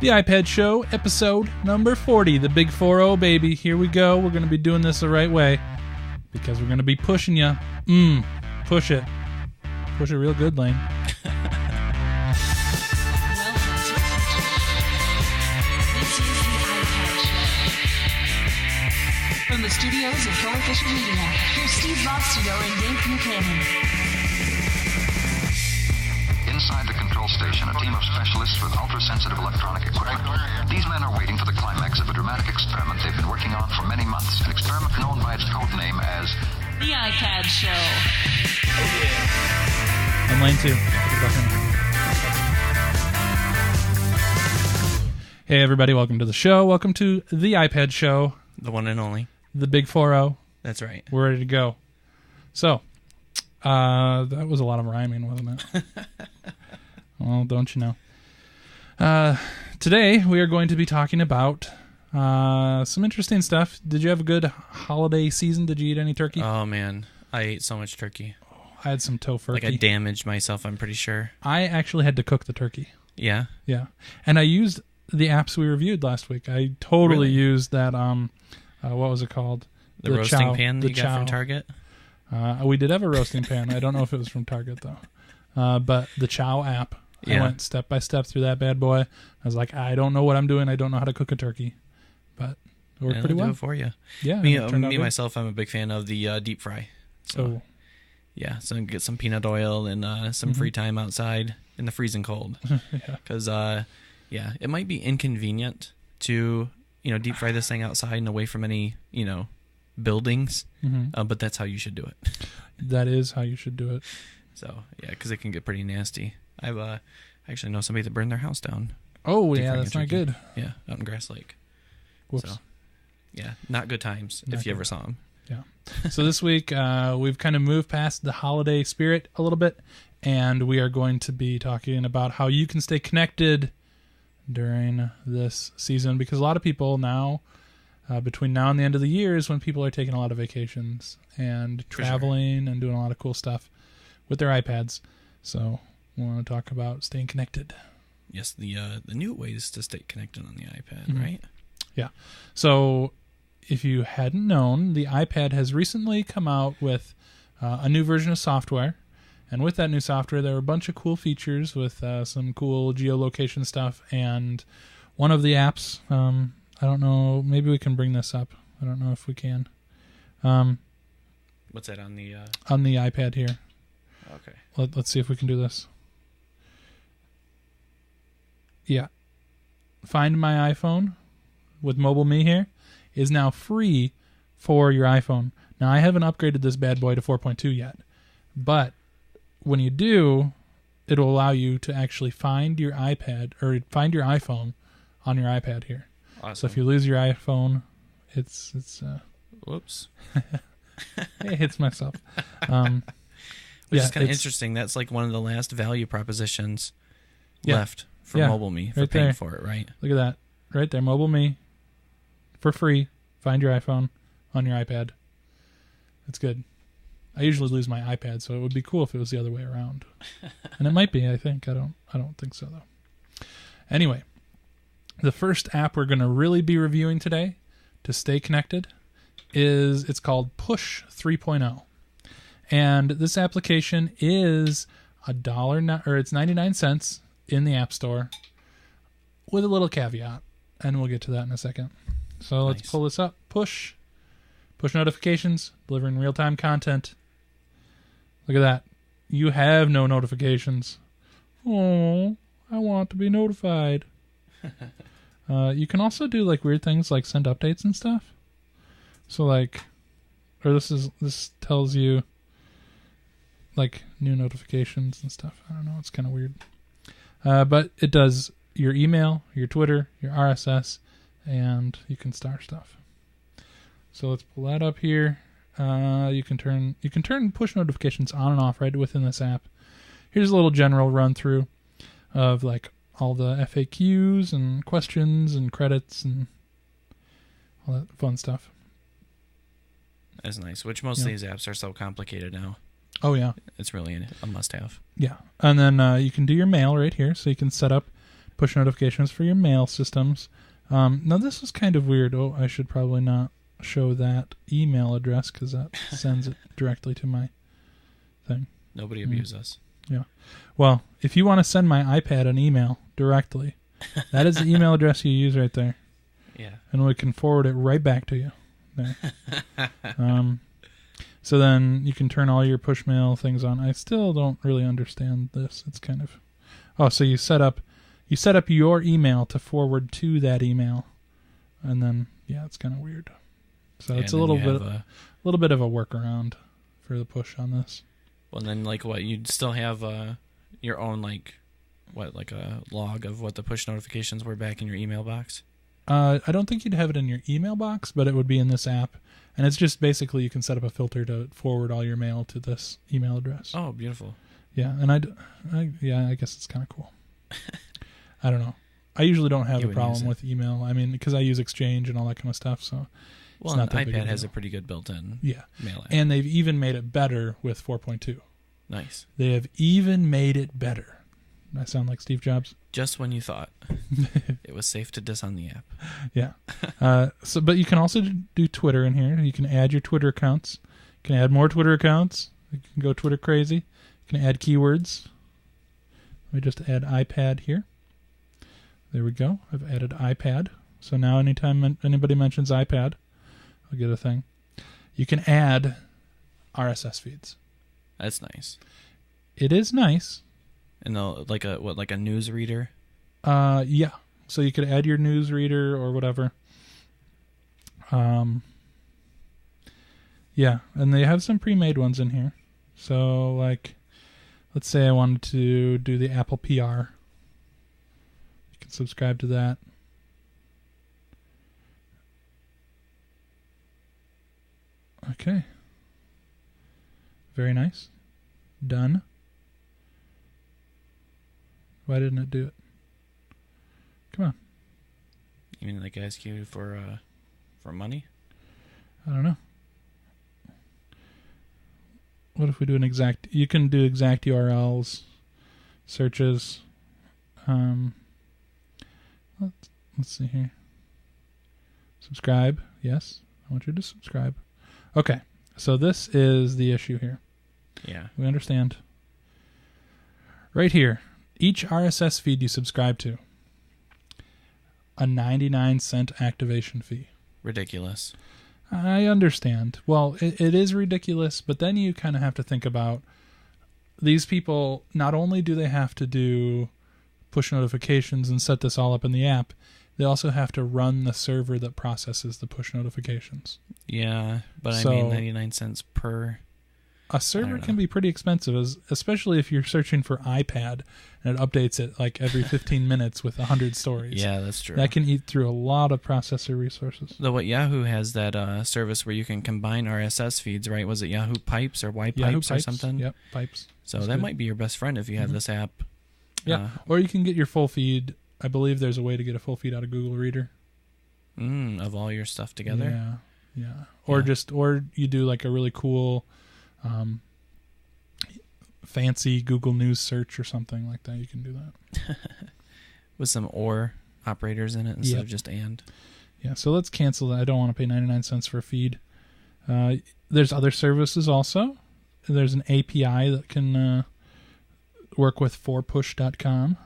The iPad Show, episode number 40, the big 4-0, baby. Here we go. We're going to be doing this the right way because we're going to be pushing you. Push it. Push it real good, Lane. From the studios of Coefficient Media, here's Steve Vostudo and Dave Buchanan. Inside the control station, a team of specialists with ultra-sensitive electronic equipment. These men are waiting for the climax of a dramatic experiment they've been working on for many months, an experiment known by its code name as The iPad Show. Oh, yeah. I'm Lane 2. Hey, everybody. Welcome to the show. Welcome to The iPad Show. The one and only. The big 4-0. That's right. We're ready to go. So, that was a lot of rhyming, wasn't it? Well, don't you know. Today, we are going to be talking about some interesting stuff. Did you have a good holiday season? Did you eat any turkey? Oh, man. I ate so much turkey. I had some tofurkey. Like, I damaged myself, I'm pretty sure. I actually had to cook the turkey. Yeah? Yeah. And I used the apps we reviewed last week. I totally used that, what was it called? The roasting pan that you got from Target? We did have a roasting pan. I don't know if it was from Target, though. But the Chow app, I went step by step through that bad boy. I was like, I don't know what I'm doing. I don't know how to cook a turkey. But it worked pretty well. Do it for you. Yeah. Me myself, I'm a big fan of the deep fry. So, yeah, so get some peanut oil and some free time outside in the freezing cold. Because, it might be inconvenient to, deep fry this thing outside and away from any, buildings. But that's how you should do it. That is how you should do it. So, yeah, because it can get pretty nasty. I actually know somebody that burned their house down. Oh, yeah, that's not good. Yeah, out in Grass Lake. Whoops. So, yeah, not good times if you ever saw them. Yeah. So this week, we've kind of moved past the holiday spirit a little bit, and we are going to be talking about how you can stay connected during this season, because a lot of people now, between now and the end of the year is when people are taking a lot of vacations and traveling and doing a lot of cool stuff with their iPads. So we want to talk about staying connected. Yes, the new ways to stay connected on the iPad, right? Yeah. So if you hadn't known, the iPad has recently come out with a new version of software. And with that new software, there are a bunch of cool features with some cool geolocation stuff. And one of the apps, I don't know, maybe we can bring this up. I don't know if we can. What's that on the... On the iPad here. Okay. Let's see if we can do this. Yeah. Find My iPhone with Mobile Me here is now free for your iPhone. Now, I haven't upgraded this bad boy to 4.2 yet, but when you do, it'll allow you to actually find your iPad or find your iPhone on your iPad here. Awesome. So if you lose your iPhone, it's whoops. It hits myself. Which is kind of interesting. That's like one of the last value propositions left for Mobile Me for paying for it, right? Look at that. Right there, Mobile Me for free. Find your iPhone on your iPad. That's good. I usually lose my iPad, so it would be cool if it was the other way around. And it might be, I think. I don't think so, though. Anyway, the first app we're going to really be reviewing today to stay connected it's called Push 3.0. And this application is it's 99 cents in the App Store with a little caveat, and we'll get to that in a second. So Let's pull this up. Push notifications, delivering real-time content. Look at that. You have no notifications. Oh, I want to be notified. You can also do like weird things like send updates and stuff. So this tells you like new notifications and stuff. I don't know. It's kind of weird. But it does your email, your Twitter, your RSS, and you can star stuff. So let's pull that up here. You can turn push notifications on and off right within this app. Here's a little general run through of like all the FAQs and questions and credits and all that fun stuff. That's nice. Which most of these apps are so complicated now. Oh yeah, it's really a must-have. Yeah, and then you can do your mail right here, so you can set up push notifications for your mail systems. Now, this is kind of weird. Oh, I should probably not show that email address because that sends it directly to my thing. Nobody abuse us. Yeah. Well, if you want to send my iPad an email directly, that is the email address you use right there. Yeah. And we can forward it right back to you. There. So then you can turn all your push mail things on. I still don't really understand this. It's kind of... Oh, so you set up your email to forward to that email. And then, yeah, it's kind of weird. So it's a little bit of a workaround for the push on this. Well, then, like, what, you'd still have your own, like a log of what the push notifications were back in your email box? I don't think you'd have it in your email box, but it would be in this app. And it's just basically you can set up a filter to forward all your mail to this email address. Oh, beautiful. Yeah, and I guess it's kind of cool. I don't know. I usually don't have a problem with email. I mean, because I use Exchange and all that kind of stuff. So, well, and the iPad has a pretty good built-in mail app. And they've even made it better with 4.2. Nice. They have even made it better. I sound like Steve Jobs. Just when you thought it was safe to diss on the app. Yeah. But you can also do Twitter in here. You can add your Twitter accounts. You can add more Twitter accounts. You can go Twitter crazy. You can add keywords. Let me just add iPad here. There we go. I've added iPad. So now anytime anybody mentions iPad, I'll get a thing. You can add RSS feeds. That's nice. It is nice. And like a news reader? Yeah. So you could add your news reader or whatever. Yeah, and they have some pre-made ones in here. So, like, let's say I wanted to do the Apple PR. You can subscribe to that. Okay. Very nice. Done. Why didn't it do it? Come on. You mean like ask you for money? I don't know. What if we do an exact... You can do exact URLs, searches. Let's see here. Subscribe. Yes. I want you to subscribe. Okay. So this is the issue here. Yeah. We understand. Right here. Each RSS feed you subscribe to, a 99-cent activation fee. Ridiculous. I understand. Well, it is ridiculous, but then you kind of have to think about these people. Not only do they have to do push notifications and set this all up in the app, they also have to run the server that processes the push notifications. Yeah, but I mean 99 cents per... A server can be pretty expensive, especially if you're searching for iPad and it updates it like every 15 minutes with 100 stories. Yeah, that's true. That can eat through a lot of processor resources. Though what Yahoo has that service where you can combine RSS feeds, right? Was it Yahoo Pipes or Y Pipes or something? Yep, Pipes. So that might be your best friend if you have this app. Yeah, or you can get your full feed. I believe there's a way to get a full feed out of Google Reader. Of all your stuff together? Yeah. Or you do like a really cool... fancy Google News search or something like that. You can do that with some or operators in it instead of just and. Yeah, so let's cancel that. I don't want to pay 99 cents for a feed. There's other services also. There's an API that can work with forpush.com.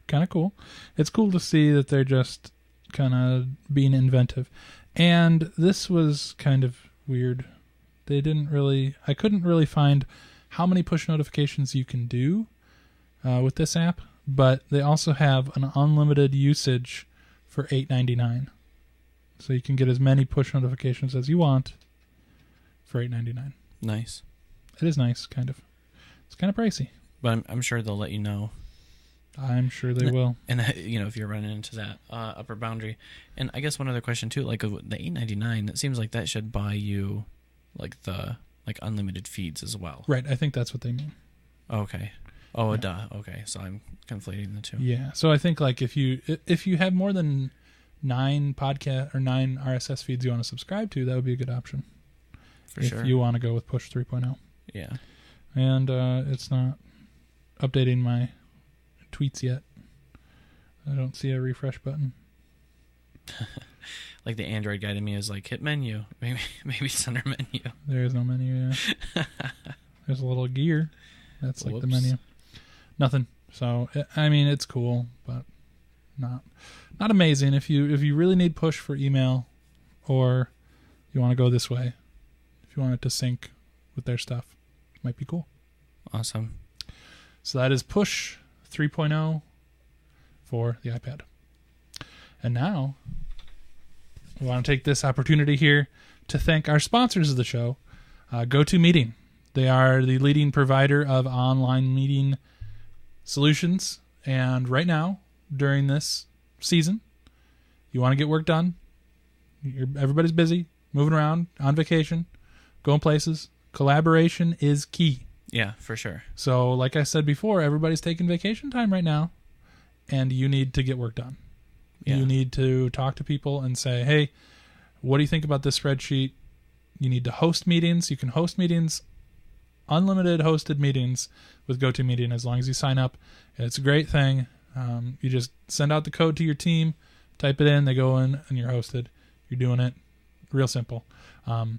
Kind of cool. It's cool to see that they're just kind of being inventive. And this was kind of weird. I couldn't really find how many push notifications you can do with this app, but they also have an unlimited usage for $8.99. So you can get as many push notifications as you want for $8.99. Nice. It is nice, kind of. It's kind of pricey. But I'm sure they'll let you know. I'm sure they will. And, if you're running into that upper boundary. And I guess one other question, too, like the $8.99, it seems like that should buy you... like unlimited feeds as well. Right, I think that's what they mean. Okay. Oh, duh. Okay, so I'm conflating the two. Yeah, so I think like if you have more than 9 podcast or 9 RSS feeds you want to subscribe to, that would be a good option. For sure. If you want to go with Push 3.0. Yeah. And it's not updating my tweets yet. I don't see a refresh button. Like the Android guy to me is like, hit menu. Maybe it's under menu. There is no menu, yeah. There's a little gear. That's like the menu. Nothing. So, I mean, it's cool, but not amazing. If you really need push for email, or you want to go this way, if you want it to sync with their stuff, it might be cool. Awesome. So that is Push 3.0 for the iPad. And now, we want to take this opportunity here to thank our sponsors of the show, GoToMeeting. They are the leading provider of online meeting solutions. And right now, during this season, you want to get work done. Everybody's busy, moving around, on vacation, going places. Collaboration is key. Yeah, for sure. So, like I said before, everybody's taking vacation time right now, and you need to get work done. Yeah. You need to talk to people and say, hey, what do you think about this spreadsheet? You need to host meetings. You can host meetings, unlimited hosted meetings with GoToMeeting as long as you sign up. It's a great thing. You just send out the code to your team, type it in, they go in, and you're hosted. You're doing it. Real simple. And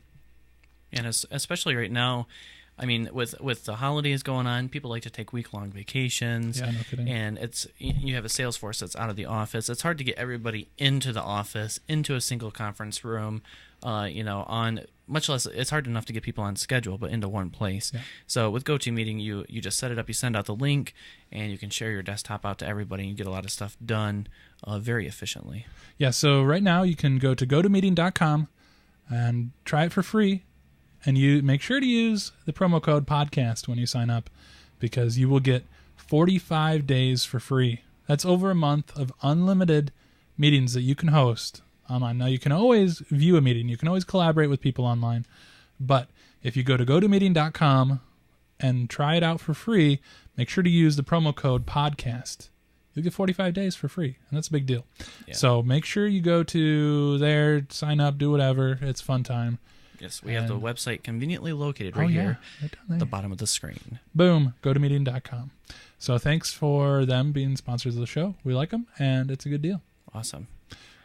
especially right now, I mean, with the holidays going on, people like to take week-long vacations. Yeah, no kidding. And you have a sales force that's out of the office. It's hard to get everybody into the office, into a single conference room, on much less, it's hard enough to get people on schedule, but into one place. Yeah. So with GoToMeeting, you just set it up, you send out the link, and you can share your desktop out to everybody, and you get a lot of stuff done very efficiently. Yeah, so right now you can go to gotomeeting.com and try it for free. And you make sure to use the promo code podcast when you sign up, because you will get 45 days for free. That's over a month of unlimited meetings that you can host online. Now, you can always view a meeting. You can always collaborate with people online. But if you go to gotomeeting.com and try it out for free, make sure to use the promo code podcast. You'll get 45 days for free, and that's a big deal. Yeah. So make sure you go to there, sign up, do whatever. It's a fun time. Yes, we have the website conveniently located right here at the bottom of the screen. Boom, gotomeeting.com. So thanks for them being sponsors of the show. We like them, and it's a good deal. Awesome.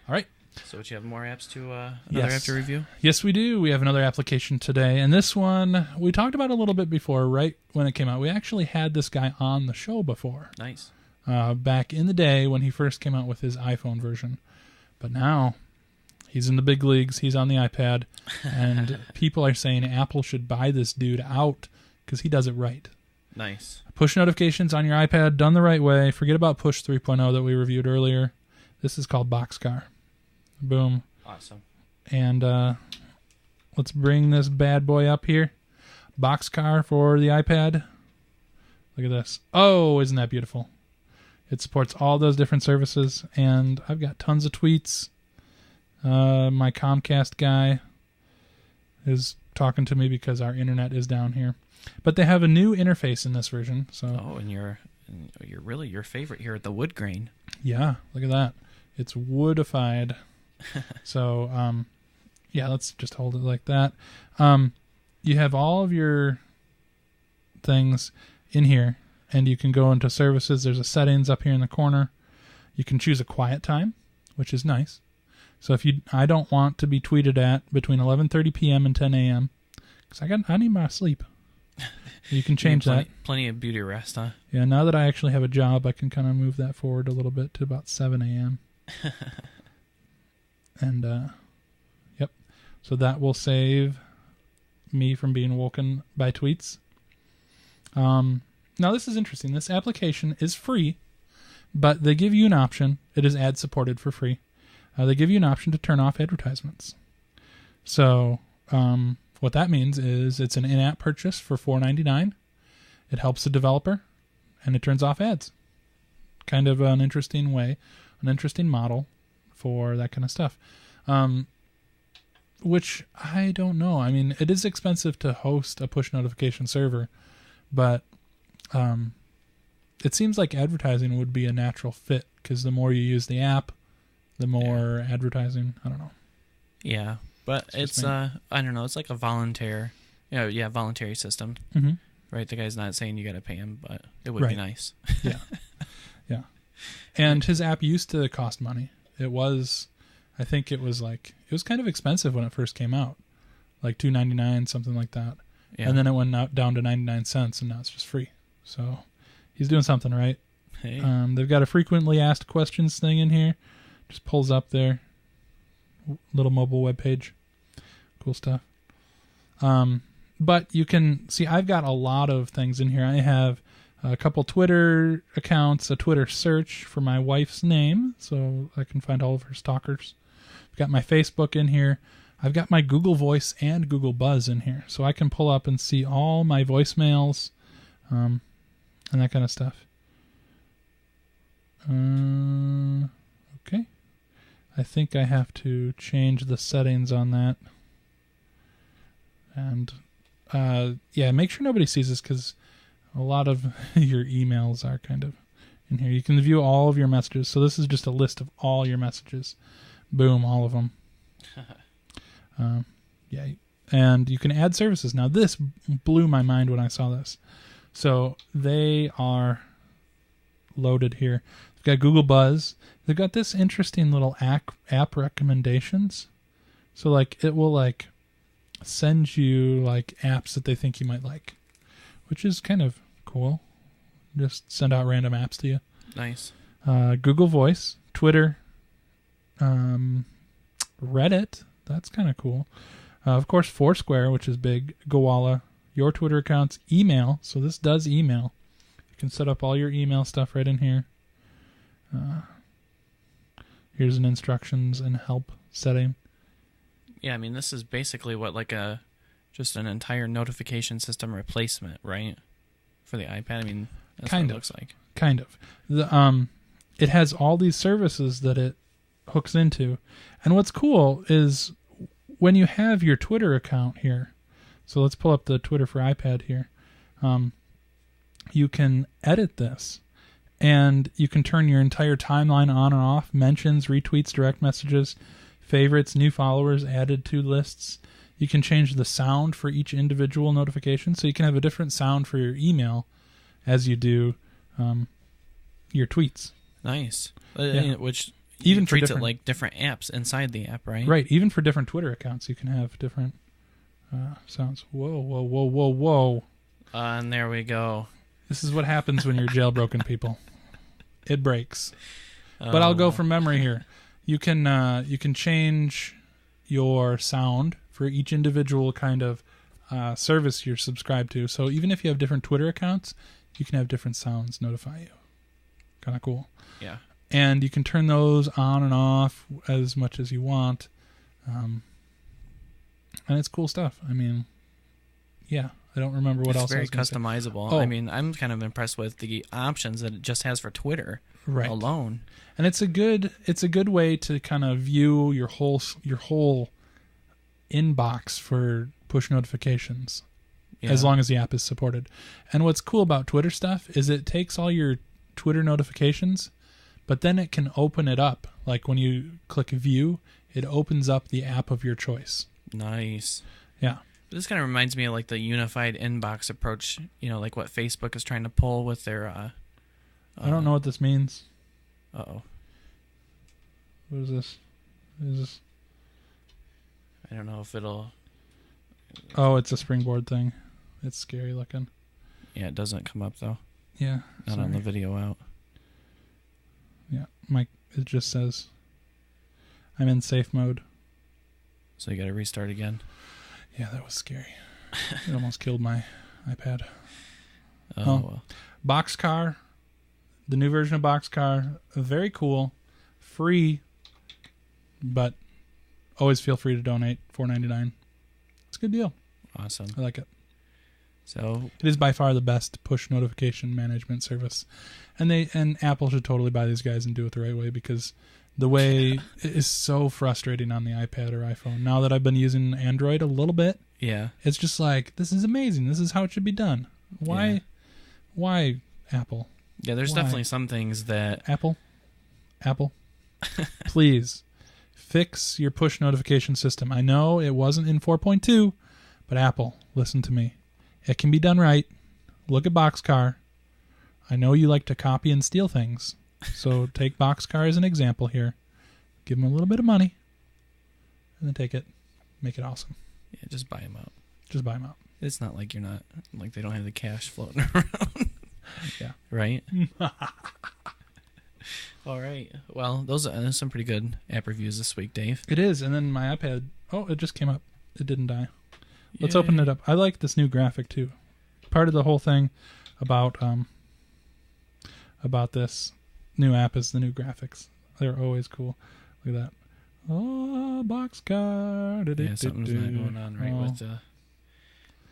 All right. So do you have more apps to another app to review? Yes, we do. We have another application today, and this one we talked about a little bit before, right when it came out. We actually had this guy on the show before. Nice. Back in the day when he first came out with his iPhone version. But now he's in the big leagues. He's on the iPad. And people are saying Apple should buy this dude out because he does it right. Nice. Push notifications on your iPad done the right way. Forget about Push 3.0 that we reviewed earlier. This is called Boxcar. Boom. Awesome. And let's bring this bad boy up here. Boxcar for the iPad. Look at this. Oh, isn't that beautiful? It supports all those different services, and I've got tons of tweets. My Comcast guy is talking to me because our internet is down here. But they have a new interface in this version. So. Oh, and you're really your favorite here at the wood grain. Yeah, look at that. It's woodified. So, let's just hold it like that. You have all of your things in here. And you can go into services. There's a settings up here in the corner. You can choose a quiet time, which is nice. So if I don't want to be tweeted at between 11:30 p.m. and 10 a.m. because I need my sleep. You can change that. Plenty of beauty rest, huh? Yeah. Now that I actually have a job, I can kind of move that forward a little bit to about 7 a.m. And yep. So that will save me from being woken by tweets. Now, this is interesting. This application is free, but they give you an option. It is ad-supported for free. They give you an option to turn off advertisements. So what that means is it's an in-app purchase for $4.99. It helps the developer, and it turns off ads. Kind of an interesting way, an interesting model for that kind of stuff. Which I don't know. I mean, it is expensive to host a push notification server, but it seems like advertising would be a natural fit because the more you use the app, the more advertising. I don't know. Yeah, but it's I don't know. It's like a voluntary system, right? The guy's not saying you got to pay him, but it would be nice. Yeah. And his app used to cost money. I think it was kind of expensive when it first came out, like $2.99, something like that. Yeah. And then it went down to 99 cents, and now it's just free. So he's doing something right. Hey. They've got a frequently asked questions thing in here. Just pulls up their little mobile web page. Cool stuff. But you can see I've got a lot of things in here. I have a couple Twitter accounts, a Twitter search for my wife's name, so I can find all of her stalkers. I've got my Facebook in here. I've got my Google Voice and Google Buzz in here, so I can pull up and see all my voicemails and that kind of stuff. Okay. I think I have to change the settings on that. And, make sure nobody sees this because a lot of your emails are kind of in here. You can view all of your messages. So this is just a list of all your messages. Boom, all of them. And you can add services. Now, this blew my mind when I saw this. So they are loaded here. They've got Google Buzz. They've got this interesting little app recommendations. So, it will, send you, apps that they think you might like, which is kind of cool. Just send out random apps to you. Nice. Google Voice, Twitter, Reddit. That's kind of cool. Of course, Foursquare, which is big. Gowalla, your Twitter accounts, email. So this does email. You can set up all your email stuff right in here. Here's an instructions and help setting. Yeah, I mean, this is basically what just an entire notification system replacement, right? For the iPad. I mean, that's what it looks like. Kind of. It has all these services that it hooks into. And what's cool is when you have your Twitter account here, so let's pull up the Twitter for iPad here, you can edit this. And you can turn your entire timeline on and off, mentions, retweets, direct messages, favorites, new followers, added to lists. You can change the sound for each individual notification. So you can have a different sound for your email as you do your tweets. Nice. Which even treats it like different apps inside the app, right? Right. Even for different Twitter accounts, you can have different sounds. Whoa, whoa, whoa, whoa, whoa. And there we go. This is what happens when you're jailbroken, people. It breaks. But I'll go from memory here. You can change your sound for each individual kind of service you're subscribed to. So even if you have different Twitter accounts, you can have different sounds notify you. Kind of cool. Yeah. And you can turn those on and off as much as you want. And it's cool stuff. I mean, yeah. I don't remember what else. It's very customizable. I mean, I'm kind of impressed with the options that it just has for Twitter alone. And it's a good way to kind of view your whole inbox for push notifications, as long as the app is supported. And what's cool about Twitter stuff is it takes all your Twitter notifications, but then it can open it up. Like when you click view, it opens up the app of your choice. Nice. Yeah. This kind of reminds me of the unified inbox approach, like what Facebook is trying to pull with their... I don't know what this means. Uh-oh. What is this? Is this? I don't know if it'll... Oh, it's a springboard thing. It's scary looking. Yeah, it doesn't come up, though. Yeah. Not on the video out. Yeah, it just says, I'm in safe mode. So you got to restart again. Yeah, that was scary. It almost killed my iPad. Well. Boxcar, the new version of Boxcar, very cool, free, but always feel free to donate. $4.99. It's a good deal. Awesome. I like it. So it is by far the best push notification management service, and Apple should totally buy these guys and do it the right way, because the way it is so frustrating on the iPad or iPhone. Now that I've been using Android a little bit, it's just this is amazing. This is how it should be done. Why Apple? Yeah, there's definitely some things that Apple, please fix your push notification system. I know it wasn't in 4.2, but Apple, listen to me. It can be done right. Look at Boxcar. I know you like to copy and steal things. So take Boxcar as an example here. Give them a little bit of money, and then take it, make it awesome. Yeah, just buy them out. Just buy them out. It's not like you're not like they don't have the cash floating around. Yeah. Right. All right. Well, those are some pretty good app reviews this week, Dave. It is, and then my iPad. Oh, it just came up. It didn't die. Let's Yay. open it up. I like this new graphic too. Part of the whole thing about this new app is the new graphics. They're always cool. Look at that. Oh, Boxcar. Yeah, something's not going on right Oh.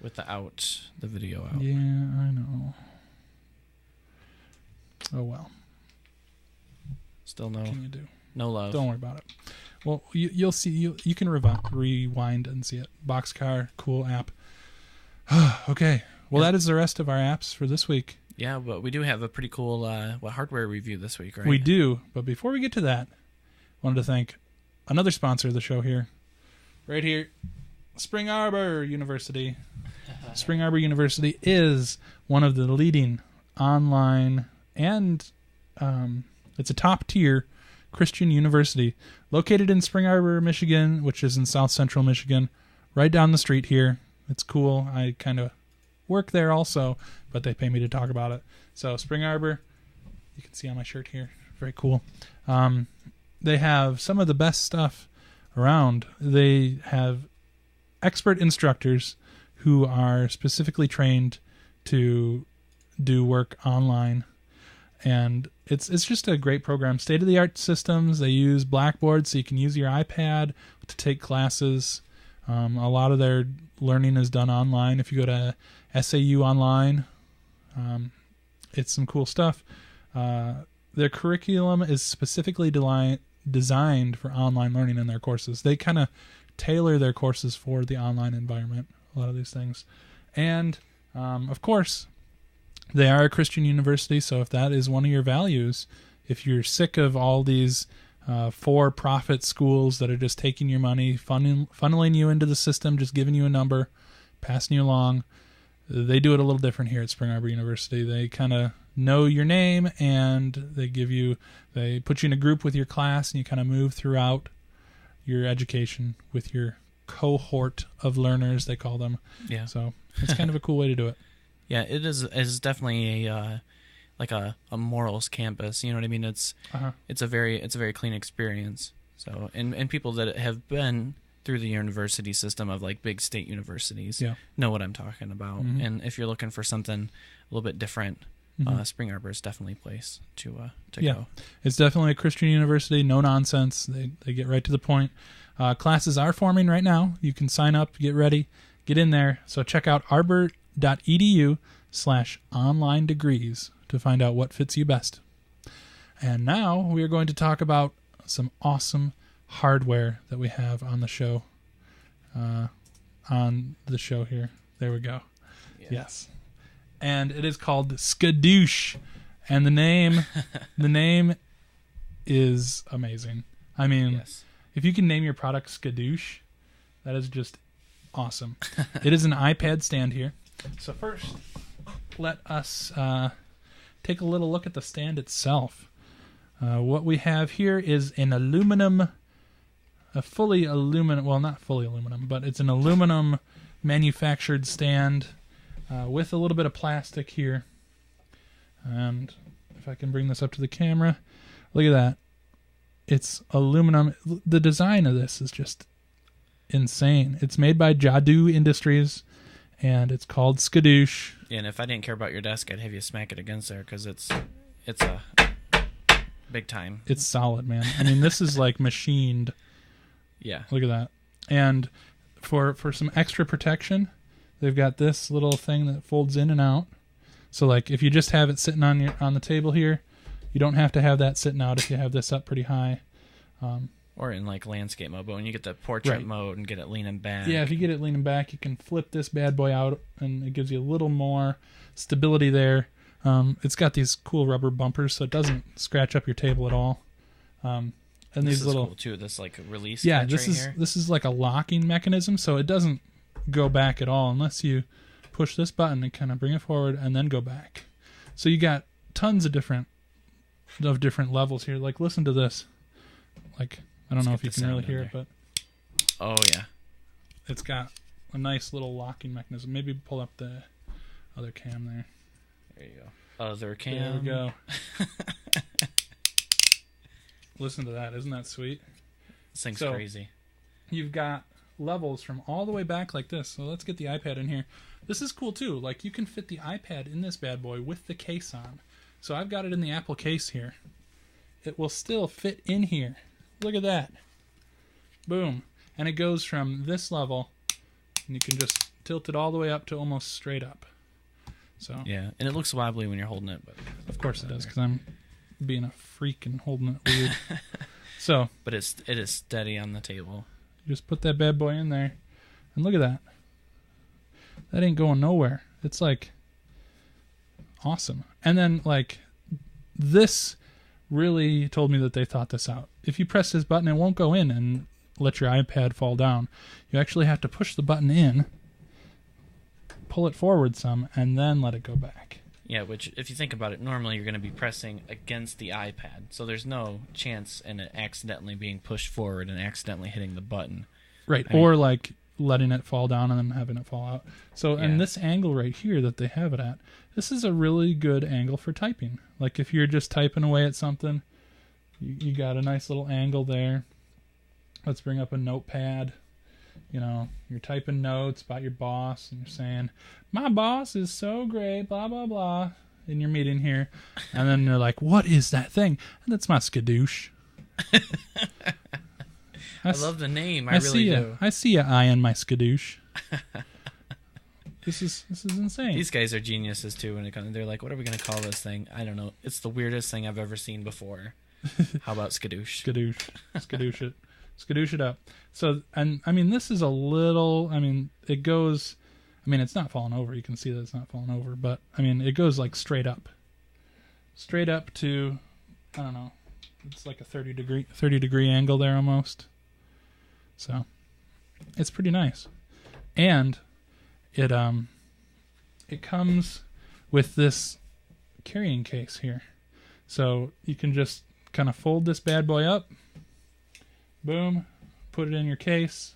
with the video out. Yeah, I know. Oh well. Still What can you do? no love. Don't worry about it. Well, you'll see. You can rewind and see it. Boxcar, cool app. Okay. Well, that is the rest of our apps for this week. Yeah, but we do have a pretty cool hardware review this week, right? We do. But before we get to that, I wanted to thank another sponsor of the show here. Right here. Spring Arbor University. Spring Arbor University is one of the leading online and it's a top-tier Christian university located in Spring Arbor, Michigan, which is in south central Michigan, right down the street here. It's cool. I kind of work there also, but they pay me to talk about it. So Spring Arbor, you can see on my shirt here. Very cool. They have some of the best stuff around. They have expert instructors who are specifically trained to do work online. And it's just a great program. State-of-the-art systems. They use Blackboard, so you can use your iPad to take classes. A lot of their learning is done online. If you go to SAU Online, it's some cool stuff. Their curriculum is specifically designed for online learning in their courses. They kind of tailor their courses for the online environment, a lot of these things. And, of course, they are a Christian university, so if that is one of your values, if you're sick of all these for-profit schools that are just taking your money, funneling you into the system, just giving you a number, passing you along, they do it a little different here at Spring Arbor University. They kind of know your name, and they put you in a group with your class, and you kind of move throughout your education with your cohort of learners, they call them. Yeah. So it's kind of a cool way to do it. Yeah, it is definitely a morals campus. You know what I mean? It's a very clean experience. So and people that have been through the university system of like big state universities know what I'm talking about. Mm-hmm. And if you're looking for something a little bit different, Spring Arbor is definitely a place to go. It's definitely a Christian university. No nonsense. They get right to the point. Classes are forming right now. You can sign up, get ready, get in there. So check out arbor.edu/online degrees to find out what fits you best. And now we are going to talk about some awesome hardware that we have on the show. Here. There we go. Yeah. Yes. And it is called Skadoosh. And the name is amazing. I mean, if you can name your product Skadoosh, that is just awesome. It is an iPad stand here. So first, let us take a little look at the stand itself. What we have here is an not fully aluminum, but it's an aluminum manufactured stand with a little bit of plastic here. And if I can bring this up to the camera, look at that. It's aluminum. The design of this is just insane. It's made by Jadu Industries, and it's called Skadoosh. Yeah, and if I didn't care about your desk, I'd have you smack it against there because it's a big time. It's solid, man. I mean, this is like machined. Yeah. Look at that. And for some extra protection, they've got this little thing that folds in and out. So like if you just have it sitting on the table here, you don't have to have that sitting out if you have this up pretty high. Or in like landscape mode, but when you get the portrait mode and get it leaning back. Yeah, if you get it leaning back, you can flip this bad boy out, and it gives you a little more stability there. It's got these cool rubber bumpers, so it doesn't scratch up your table at all. And this these is little cool too. This like release. Yeah, catch this right is here. this is like a locking mechanism, so it doesn't go back at all unless you push this button and kind of bring it forward and then go back. So you got tons of different of different levels here. Like, listen to this. Like, I don't know if you can really hear it, but oh yeah, it's got a nice little locking mechanism. Maybe pull up the other cam there. There you go. Other cam. There we go. Listen to that. Isn't that sweet? This thing's So, crazy. You've got levels from all the way back like this. So let's get the iPad in here. This is cool too. Like, you can fit the iPad in this bad boy with the case on. So I've got it in the Apple case here. It will still fit in here. Look at that. Boom. And it goes from this level, and you can just tilt it all the way up to almost straight up. So Yeah, and it looks wobbly when you're holding it, but of course it does, because I'm being a freak and holding it weird. So but it is steady on the table. you just put that bad boy in there, and look at that. That ain't going nowhere. It's like awesome. And then, like, this really told me that they thought this out. If you press this button, it won't go in and let your iPad fall down. You actually have to push the button in, pull it forward some, and then let it go back. Yeah, which, if you think about it, normally you're going to be pressing against the iPad, so there's no chance in it accidentally being pushed forward and accidentally hitting the button. Right, I mean, or like letting it fall down and then having it fall out. So, Yeah. and this angle right here that they have it at, this is a really good angle for typing. Like, if you're just typing away at something, you got a nice little angle there. Let's bring up a notepad. You know, you're typing notes about your boss, and you're saying, my boss is so great, blah, blah, blah, in your meeting here. And then they're like, what is that thing? And that's my skadoosh. I love the name. I really see do. I see an eye in my skadoosh. This is insane. These guys are geniuses too. When it comes, they're like, "What are we going to call this thing?" I don't know. It's the weirdest thing I've ever seen before. How about skadoosh? Skadoosh it. Skadoosh it up. So, and I mean, this is a little, I mean, it goes, I mean, it's not falling over. You can see that it's not falling over, but I mean, it goes like straight up to, I don't know, it's like a 30 degree angle there almost. So it's pretty nice. And it comes with this carrying case here. So you can just kind of fold this bad boy up. Boom. Put it in your case.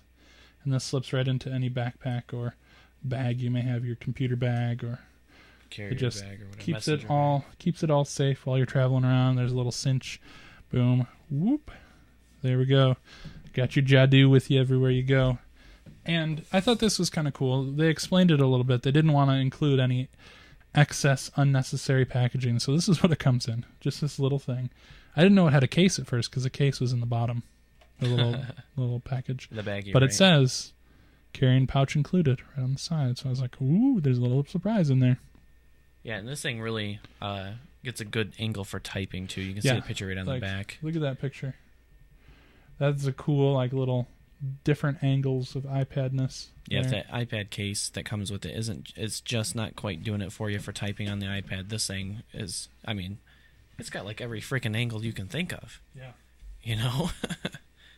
And this slips right into any backpack or bag you may have, your computer bag, or Carrier it just bag or whatever. keeps it all safe while you're traveling around. There's a little cinch. Boom. Whoop. There we go. Got your Jadu with you everywhere you go. And I thought this was kind of cool. They explained it a little bit. They didn't want to include any excess unnecessary packaging. So this is what it comes in. Just this little thing. I didn't know it had a case at first because the case was in the bottom. The little package. The baggie, but right? it says carrying pouch included right on the side. So I was like, ooh, there's a little surprise in there. Yeah, and this thing really gets a good angle for typing too. You can see the picture right on the back. Look at that picture. That's a cool, like, little different angles of iPadness. Yeah, if there. that iPad case that comes with it it's just not quite doing it for you for typing on the iPad. This thing is, I mean, it's got like every freaking angle you can think of. Yeah. You know?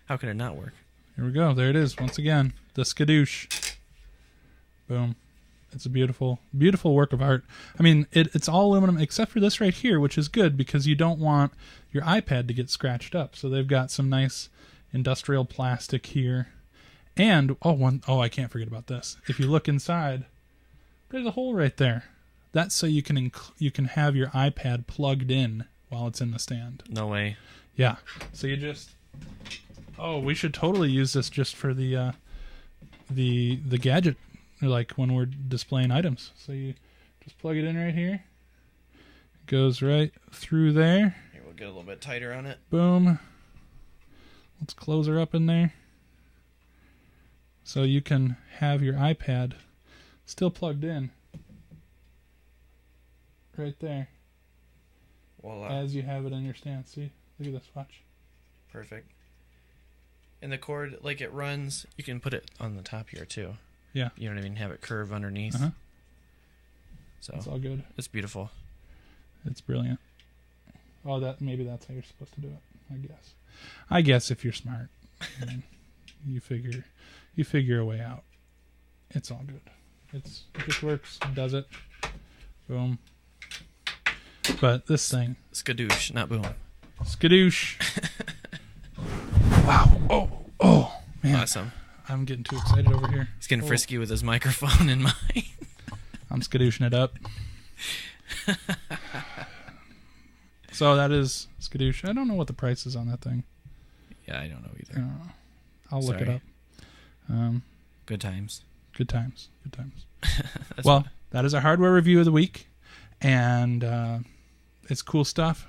How can it not work? Here we go. There it is. Once again, the skadoosh. Boom. It's a beautiful, beautiful work of art. I mean, it's all aluminum except for this right here, which is good because you don't want your iPad to get scratched up. So they've got some nice industrial plastic here. And, I can't forget about this. If you look inside, there's a hole right there. That's so you can have your iPad plugged in while it's in the stand. No way. Yeah. So you just... Oh, we should totally use this just for the gadget, like when we're displaying items. So you just plug it in right here. It goes right through there. Here, we'll get a little bit tighter on it. Boom. Let's close her up in there. So you can have your iPad still plugged in. Right there. Voila. As you have it in your stand. See? Look at this. Watch. Perfect. And the cord, like it runs, you can put it on the top here too. Yeah. You don't even have it curve underneath. Uh-huh. So It's all good. it's beautiful. It's brilliant. Oh, maybe that's how you're supposed to do it. I guess if you're smart, I mean, you figure a way out. It's all good. It just works. It does it. Boom. But this thing, Skadoosh, not boom. skadoosh. Wow. Oh, man. Awesome. I'm getting too excited over here. He's getting frisky with his microphone in mind. I'm skadooshing it up. So that is skadoosh. I don't know what the price is on that thing. Yeah, I don't know either. I'll look it up. Good times. Good times. Well, that is our hardware review of the week. And it's cool stuff.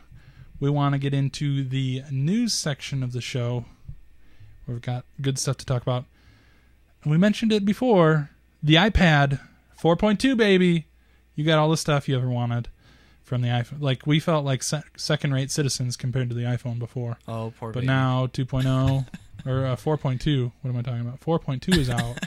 We want to get into the news section of the show. Where we've got good stuff to talk about. And we mentioned it before. The iPad 4.2, baby. You got all the stuff you ever wanted from the iPhone. Like, we felt like second-rate citizens compared to the iPhone before. Oh, poor But baby. now 2.0 or 4.2. What am I talking about? 4.2 is out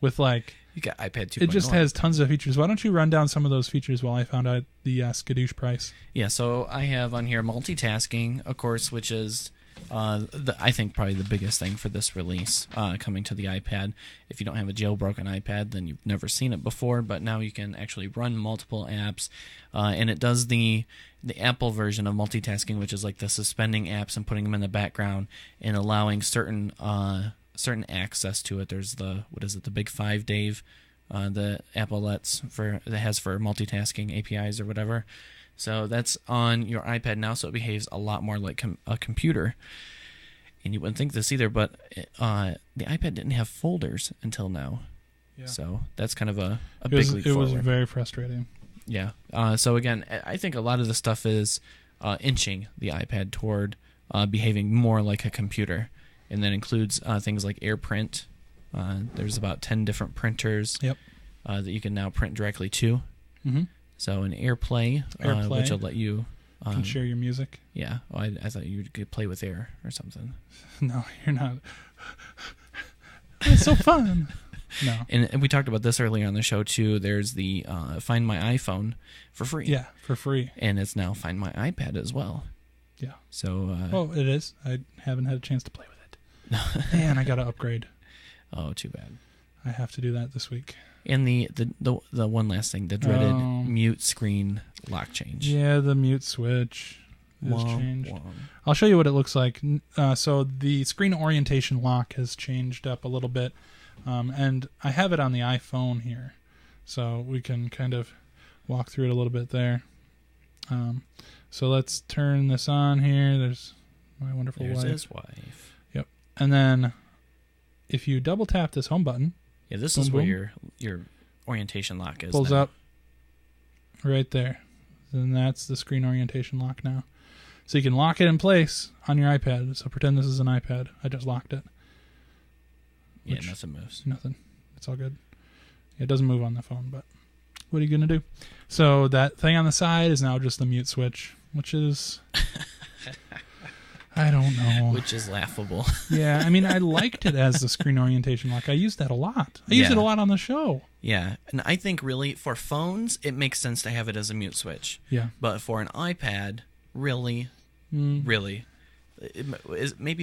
with like... You got iPad 2.0. It just has tons of features. Why don't you run down some of those features while I found out the skadoosh price? Yeah, so I have on here multitasking, of course, which is, I think, probably the biggest thing for this release coming to the iPad. If you don't have a jailbroken iPad, then you've never seen it before, but now you can actually run multiple apps, and it does the Apple version of multitasking, which is like the suspending apps and putting them in the background and allowing certain access to it. There's the Big Five, Dave, the Apple has for multitasking APIs or whatever. So that's on your iPad now, so it behaves a lot more like a computer. And you wouldn't think this either, but the iPad didn't have folders until now. Yeah. So that's kind of a big leap forward. It was very frustrating. Yeah. So again, I think a lot of the stuff is inching the iPad toward behaving more like a computer. And that includes things like AirPrint. There's about 10 different printers that you can now print directly to. Mm-hmm. So an AirPlay, which will let you... You can share your music. Yeah. Oh, I thought you could play with air or something. No, you're not. It's so fun. No. And we talked about this earlier on the show, too. There's the Find My iPhone for free. Yeah, for free. And it's now Find My iPad as well. Yeah. So... it is. I haven't had a chance to play with it. Man, I got to upgrade. Oh, too bad. I have to do that this week. And the one last thing, the dreaded mute screen lock change. Yeah, the mute switch has changed. I'll show you what it looks like. So the screen orientation lock has changed up a little bit. And I have it on the iPhone here. So we can kind of walk through it a little bit there. So let's turn this on here. There's my wonderful wife. There's his wife. Yep. And then if you double tap this home button. Yeah, this is where your orientation lock is. Pulls up right there. And that's the screen orientation lock now. So you can lock it in place on your iPad. So pretend this is an iPad. I just locked it. Yeah, nothing moves. Nothing. It's all good. It doesn't move on the phone, but what are you going to do? So that thing on the side is now just the mute switch, which is... I don't know. Which is laughable. Yeah, I mean, I liked it as the screen orientation lock. I used that a lot. I used it a lot on the show. Yeah, and I think really for phones, it makes sense to have it as a mute switch. Yeah. But for an iPad, really, maybe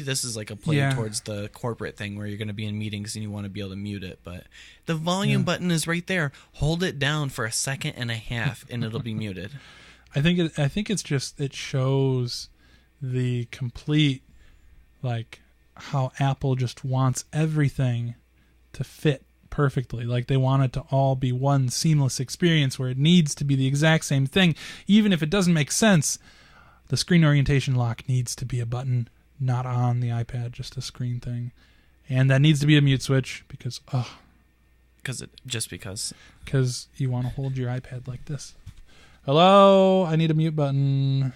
this is like a play towards the corporate thing where you're going to be in meetings and you want to be able to mute it. But the volume button is right there. Hold it down for a second and a half, and it'll be muted. I think it's just it shows the complete, like, how Apple just wants everything to fit perfectly. Like, they want it to all be one seamless experience where it needs to be the exact same thing. Even if it doesn't make sense, the screen orientation lock needs to be a button, not on the iPad, just a screen thing. And that needs to be a mute switch because you want to hold your iPad like this. Hello, I need a mute button.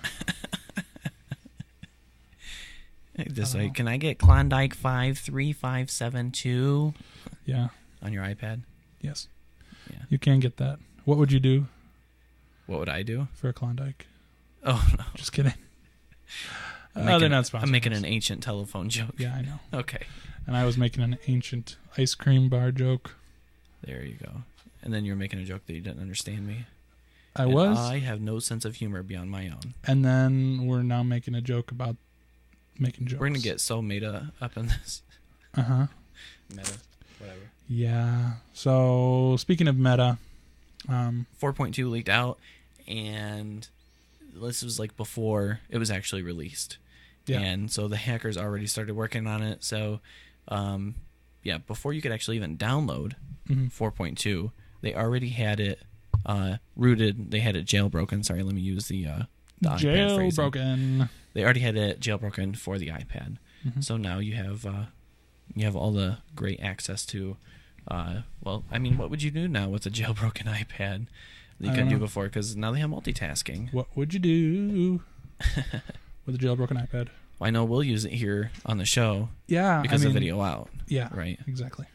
Just like, can I get Klondike 53572? Yeah. On your iPad? Yes. Yeah. You can get that. What would you do? What would I do? For a Klondike? Oh, no. Just kidding. They're not sponsored. I'm making an ancient telephone joke. Yeah, I know. Okay. And I was making an ancient ice cream bar joke. There you go. And then you're making a joke that you didn't understand me. I have no sense of humor beyond my own. And then we're now making a joke about making jokes. We're going to get so meta up in this. Uh-huh. Meta. Whatever. Yeah. So, speaking of meta... 4.2 leaked out, and this was like before it was actually released. Yeah. And so the hackers already started working on it. So, before you could actually even download 4.2, they already had it rooted. They had it jailbroken. Sorry, let me use the iPad phrasing. Jailbroken. They already had it jailbroken for the iPad. So now you have all the great access to. What would you do now with a jailbroken iPad that you couldn't do before? Because now they have multitasking. What would you do with a jailbroken iPad? Well, I know we'll use it here on the show. Yeah, because the video out. Yeah, right. Exactly.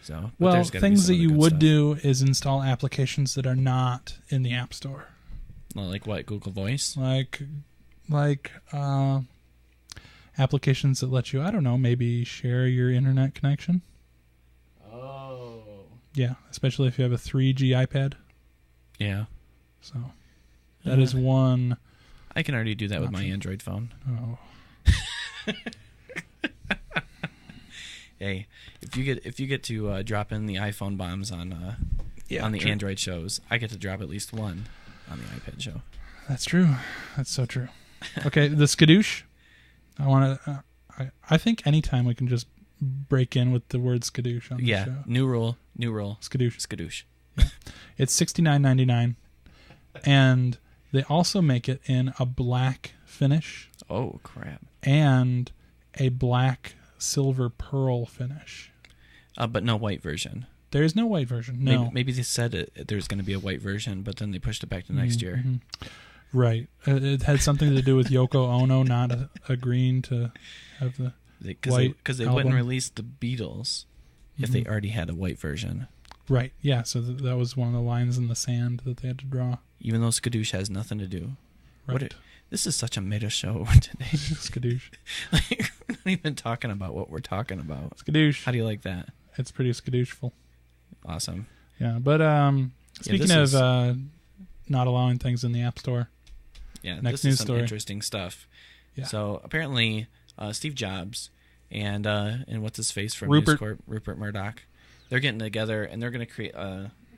So, well, things that you would do is install applications that are not in the App Store. Well, like what? Google Voice? Like applications that let you, I don't know, maybe share your internet connection. Oh. Yeah, especially if you have a 3G iPad. Yeah. So that is one. I can already do that with my Android phone. Oh. Hey, if you get to drop in the iPhone bombs on the Android shows, I get to drop at least one on the iPad show. That's true. That's so true. Okay, the skadoosh. I think anytime we can just break in with the word skadoosh on the show. New rule. Skadoosh. Yeah. It's $69.99, and they also make it in a black finish. Oh crap! And a black silver pearl finish. But no white version. There is no white version. No. Maybe they said there's going to be a white version, but then they pushed it back to next year. Right. It had something to do with Yoko Ono not agreeing to have the white because they wouldn't release the Beatles if they already had a white version. Right. Yeah. So that was one of the lines in the sand that they had to draw. Even though skadoosh has nothing to do. Right. This is such a meta show today. Skadoosh. Like, we're not even talking about what we're talking about. Skadoosh. How do you like that? It's pretty skadooshful. Awesome. Yeah, but speaking of not allowing things in the App Store. Yeah, next this news is some story. Interesting stuff. Yeah. So apparently, Steve Jobs and what's his face from Rupert. News Corp, Rupert Murdoch, they're getting together and they're going to create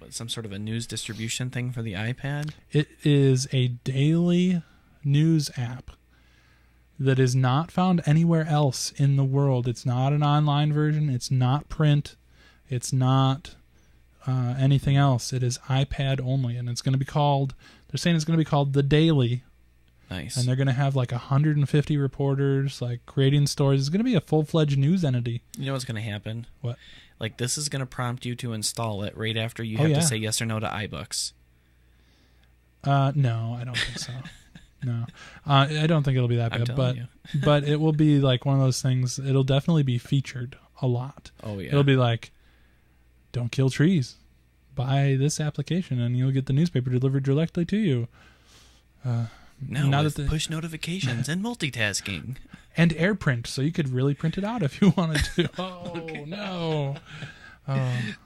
some sort of a news distribution thing for the iPad. It is a daily news app that is not found anywhere else in the world. It's not an online version. It's not print. It's not anything else. It is iPad only, and it's going to be called. They're saying it's going to be called The Daily. Nice. And they're going to have like 150 reporters, like creating stories. It's going to be a full-fledged news entity. You know what's going to happen? What? Like this is going to prompt you to install it right after you have to say yes or no to iBooks. No, I don't think so. No, I don't think it'll be that bad. But you. but it will be like one of those things. It'll definitely be featured a lot. Oh yeah. It'll be like, don't kill trees. Buy this application and you'll get the newspaper delivered directly to you. Now with push notifications and multitasking. And AirPrint, so you could really print it out if you wanted to. Oh, no.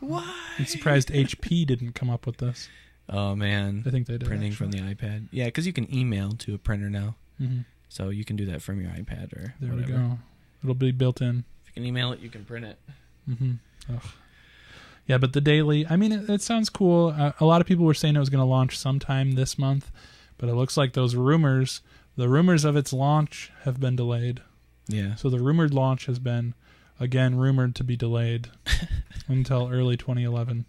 Why? I'm surprised HP didn't come up with this. Oh, man. I think they did. Printing actually. from the iPad. Yeah, because you can email to a printer now. Mm-hmm. So you can do that from your iPad or there whatever. We go. It'll be built in. If you can email it, you can print it. Mm-hmm. Ugh. Yeah, but the Daily, I mean, it sounds cool. A lot of people were saying it was going to launch sometime this month, but it looks like the rumors of its launch have been delayed. Yeah. So the rumored launch has been, again, rumored to be delayed until early 2011.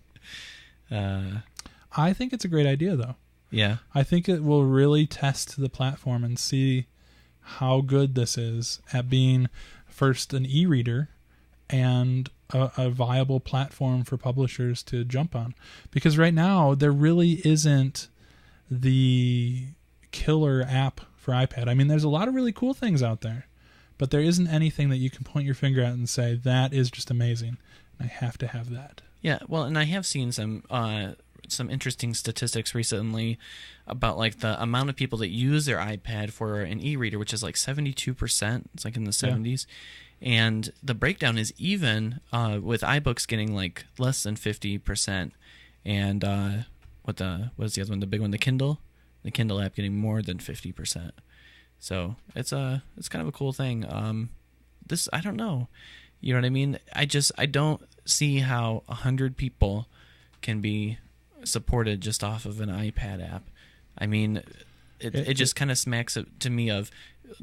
I think it's a great idea, though. Yeah. I think it will really test the platform and see how good this is at being first an e-reader and a viable platform for publishers to jump on. Because right now, there really isn't the killer app for iPad. I mean, there's a lot of really cool things out there, but there isn't anything that you can point your finger at and say, that is just amazing, and I have to have that. Yeah, well, and I have seen some interesting statistics recently about like the amount of people that use their iPad for an e-reader, which is like 72%. It's like in the 70s. And the breakdown is even with iBooks getting like less than 50%. And what is the other one? The big one, the Kindle app getting more than 50%. So it's kind of a cool thing. I don't know. You know what I mean? I don't see how 100 people can be supported just off of an iPad app. I mean, it just kind of smacks to me of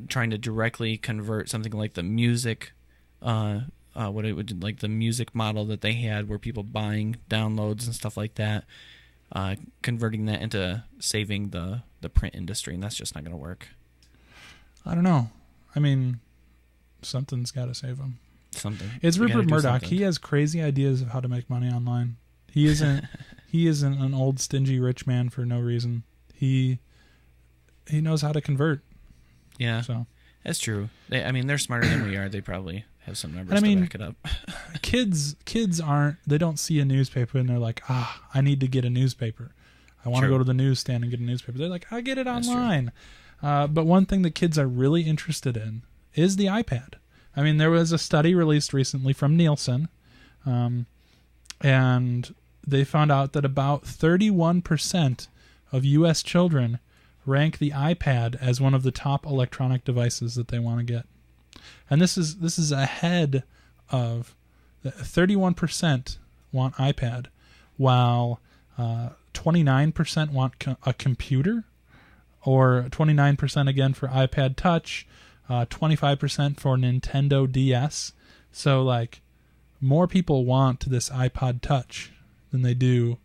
trying to directly convert something like the music, what it would like the music model that they had, where people buying downloads and stuff like that, converting that into saving the print industry, and that's just not going to work. I don't know. I mean, something's got to save them. Something. It's Rupert Murdoch. He has crazy ideas of how to make money online. He isn't. He isn't an old stingy rich man for no reason. He knows how to convert. Yeah, so that's true. They're smarter than we are. They probably have some numbers to back it up. Kids aren't. They don't see a newspaper and they're like, I need to get a newspaper. I want to go to the newsstand and get a newspaper. They're like, I get it online. But one thing that kids are really interested in is the iPad. I mean, there was a study released recently from Nielsen, and they found out that about 31% of U.S. children rank the iPad as one of the top electronic devices that they want to get. And this is ahead of 31% want iPad, while 29% want a computer, or 29% again for iPad Touch, 25% for Nintendo DS. So like more people want this iPod Touch than they do,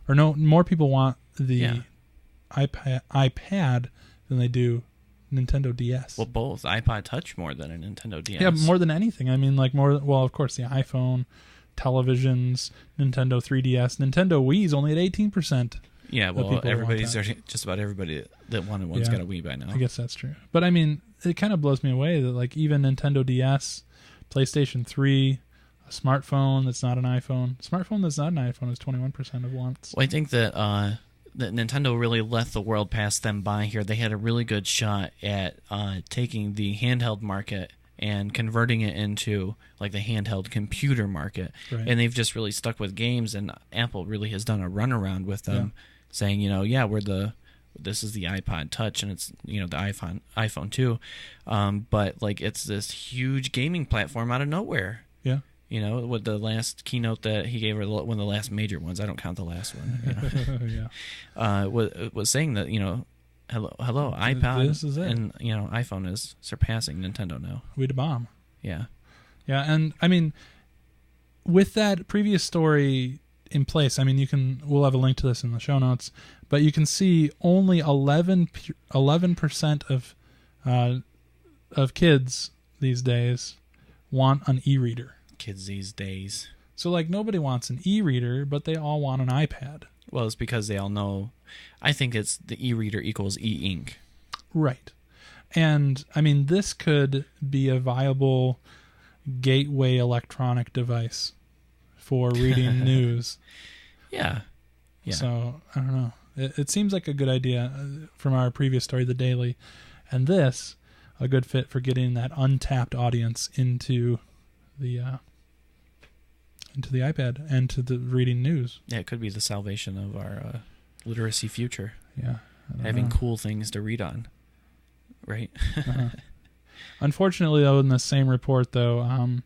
or no, more people want the iPad than they do Nintendo DS. Well, both. iPod Touch more than a Nintendo DS. Yeah, more than anything. I mean, like well, of course, the iPhone, televisions, Nintendo 3DS, Nintendo Wii's only at 18%. Yeah, well, just about everybody that wanted one's got a Wii by now. I guess that's true. But I mean, it kind of blows me away that like even Nintendo DS, PlayStation 3, a smartphone that's not an iPhone. Smartphone that's not an iPhone is 21% of wants. Well, I think that Nintendo really let the world pass them by here. They had a really good shot at taking the handheld market and converting it into like the handheld computer market. Right. And they've just really stuck with games, and Apple really has done a runaround with them, saying, this is the iPod Touch, and it's, the iPhone too. But like it's this huge gaming platform out of nowhere. Yeah. With the last keynote that he gave, or one of the last major ones, I don't count the last one. Was saying that, hello, iPod, this is it. And iPhone is surpassing Nintendo now. We the bomb. Yeah. Yeah, and I mean, with that previous story in place, I mean, we'll have a link to this in the show notes, but you can see only 11% of kids these days want an e-reader. Kids these days. So like nobody wants an e-reader, but they all want an iPad. Well, it's because they all know. I think it's the e-reader equals e-ink. Right. And I mean, this could be a viable gateway electronic device for reading news. Yeah. So I don't know. It seems like a good idea from our previous story, The Daily, and this a good fit for getting that untapped audience into the iPad and to the reading news. Yeah, it could be the salvation of our literacy future. Yeah, having cool things to read on, right? Unfortunately, though, in the same report, though,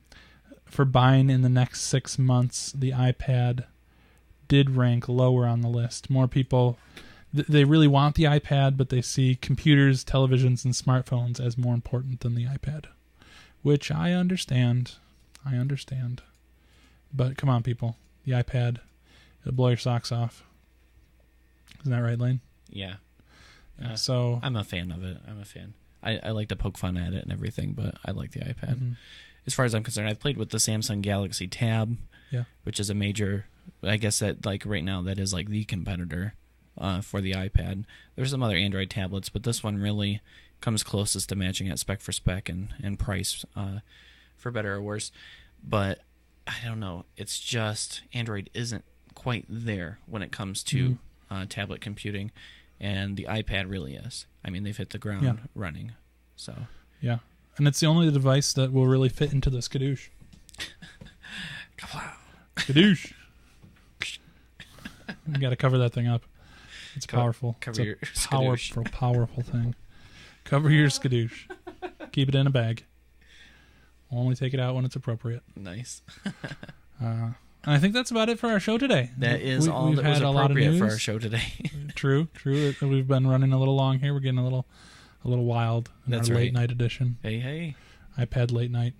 for buying in the next 6 months, the iPad did rank lower on the list. More people, they really want the iPad, but they see computers, televisions, and smartphones as more important than the iPad, which I understand. But come on, people. The iPad, it'll blow your socks off. Isn't that right, Lane? Yeah. So I'm a fan of it. I like to poke fun at it and everything, but I like the iPad. Mm-hmm. As far as I'm concerned, I've played with the Samsung Galaxy Tab, which is a major, I guess that like right now that is like the competitor for the iPad. There's some other Android tablets, but this one really comes closest to matching at spec for spec and price, for better or worse. But I don't know. It's just Android isn't quite there when it comes to tablet computing, and the iPad really is. I mean, they've hit the ground running. So yeah, and it's the only device that will really fit into the skadoosh. Skadoosh. You got to cover that thing up. It's powerful. Cover your powerful thing. Cover your skadoosh. Keep it in a bag. Only take it out when it's appropriate. Nice. And I think that's about it for our show today. That is all that was appropriate for our show today. True. We've been running a little long here. We're getting a little wild in That's our right. late night edition. Hey. iPad late night.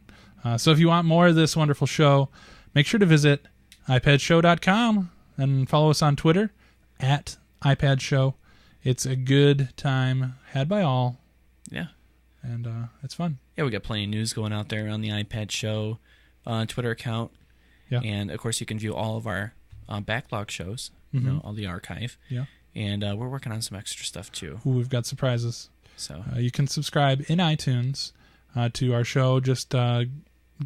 So if you want more of this wonderful show, make sure to visit iPadshow.com and follow us on Twitter at iPadshow. It's a good time had by all. Yeah. And it's fun. Yeah, we got plenty of news going out there on the iPad Show Twitter account. Yeah. And, of course, you can view all of our backlog shows, all the archive. Yeah. And we're working on some extra stuff, too. Ooh, we've got surprises. So you can subscribe in iTunes to our show. Just go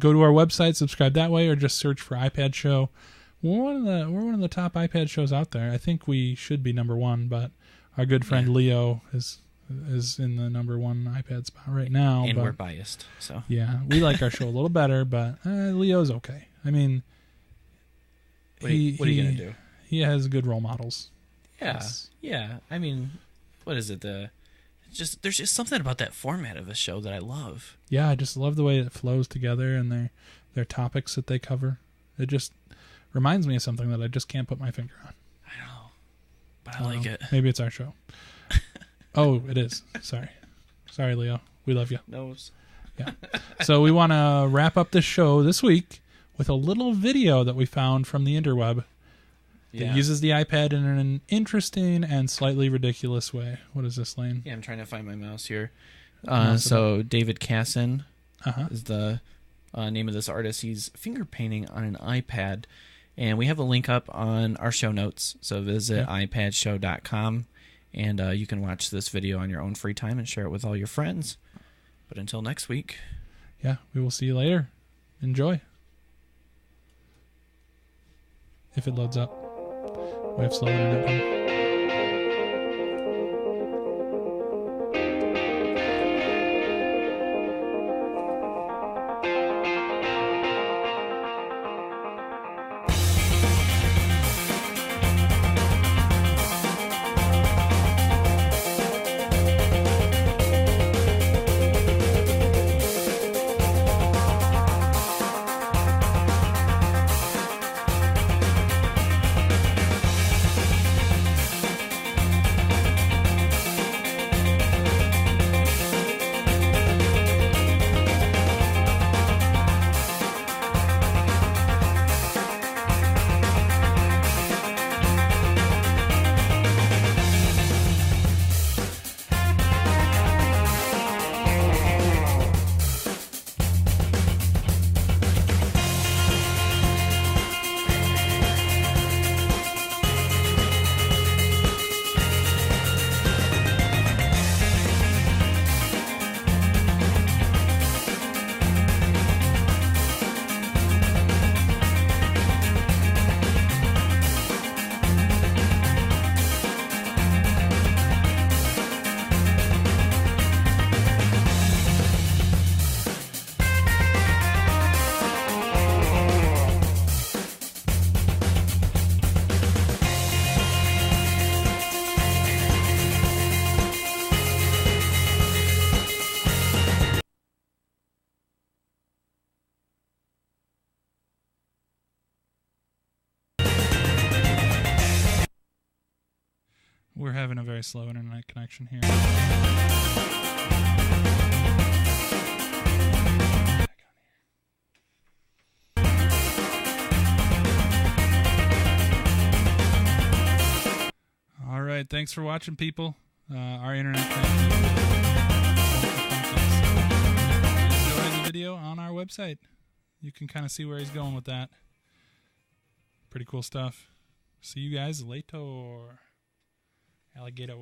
to our website, subscribe that way, or just search for iPad Show. We're one of the top iPad shows out there. I think we should be number one, but our good friend Leo is in the number one iPad spot right now. And but, we're biased. So yeah, we like our show a little better, but Leo's okay. I mean, what are you going to do? He has good role models. Yeah. Yes. Yeah. I mean, what is it? There's just something about that format of a show that I love. Yeah, I just love the way it flows together and their topics that they cover. It just reminds me of something that I just can't put my finger on. I know, but I like it. Maybe it's our show. Oh, it is. Sorry, Leo. We love you. Knows. Yeah. So we want to wrap up this show this week with a little video that we found from the interweb. Yeah. It uses the iPad in an interesting and slightly ridiculous way. What is this, Lane? Yeah, I'm trying to find my mouse here. So David Casson is the name of this artist. He's finger painting on an iPad, and we have a link up on our show notes. So visit iPadshow.com, and you can watch this video on your own free time and share it with all your friends. But until next week. Yeah, we will see you later. Enjoy. If it loads up. We have slow internet here. We're having a very slow internet connection here. All right, thanks for watching, people. Our internet connection. Enjoy the video on our website. You can kind of see where he's going with that. Pretty cool stuff. See you guys later. Alligator.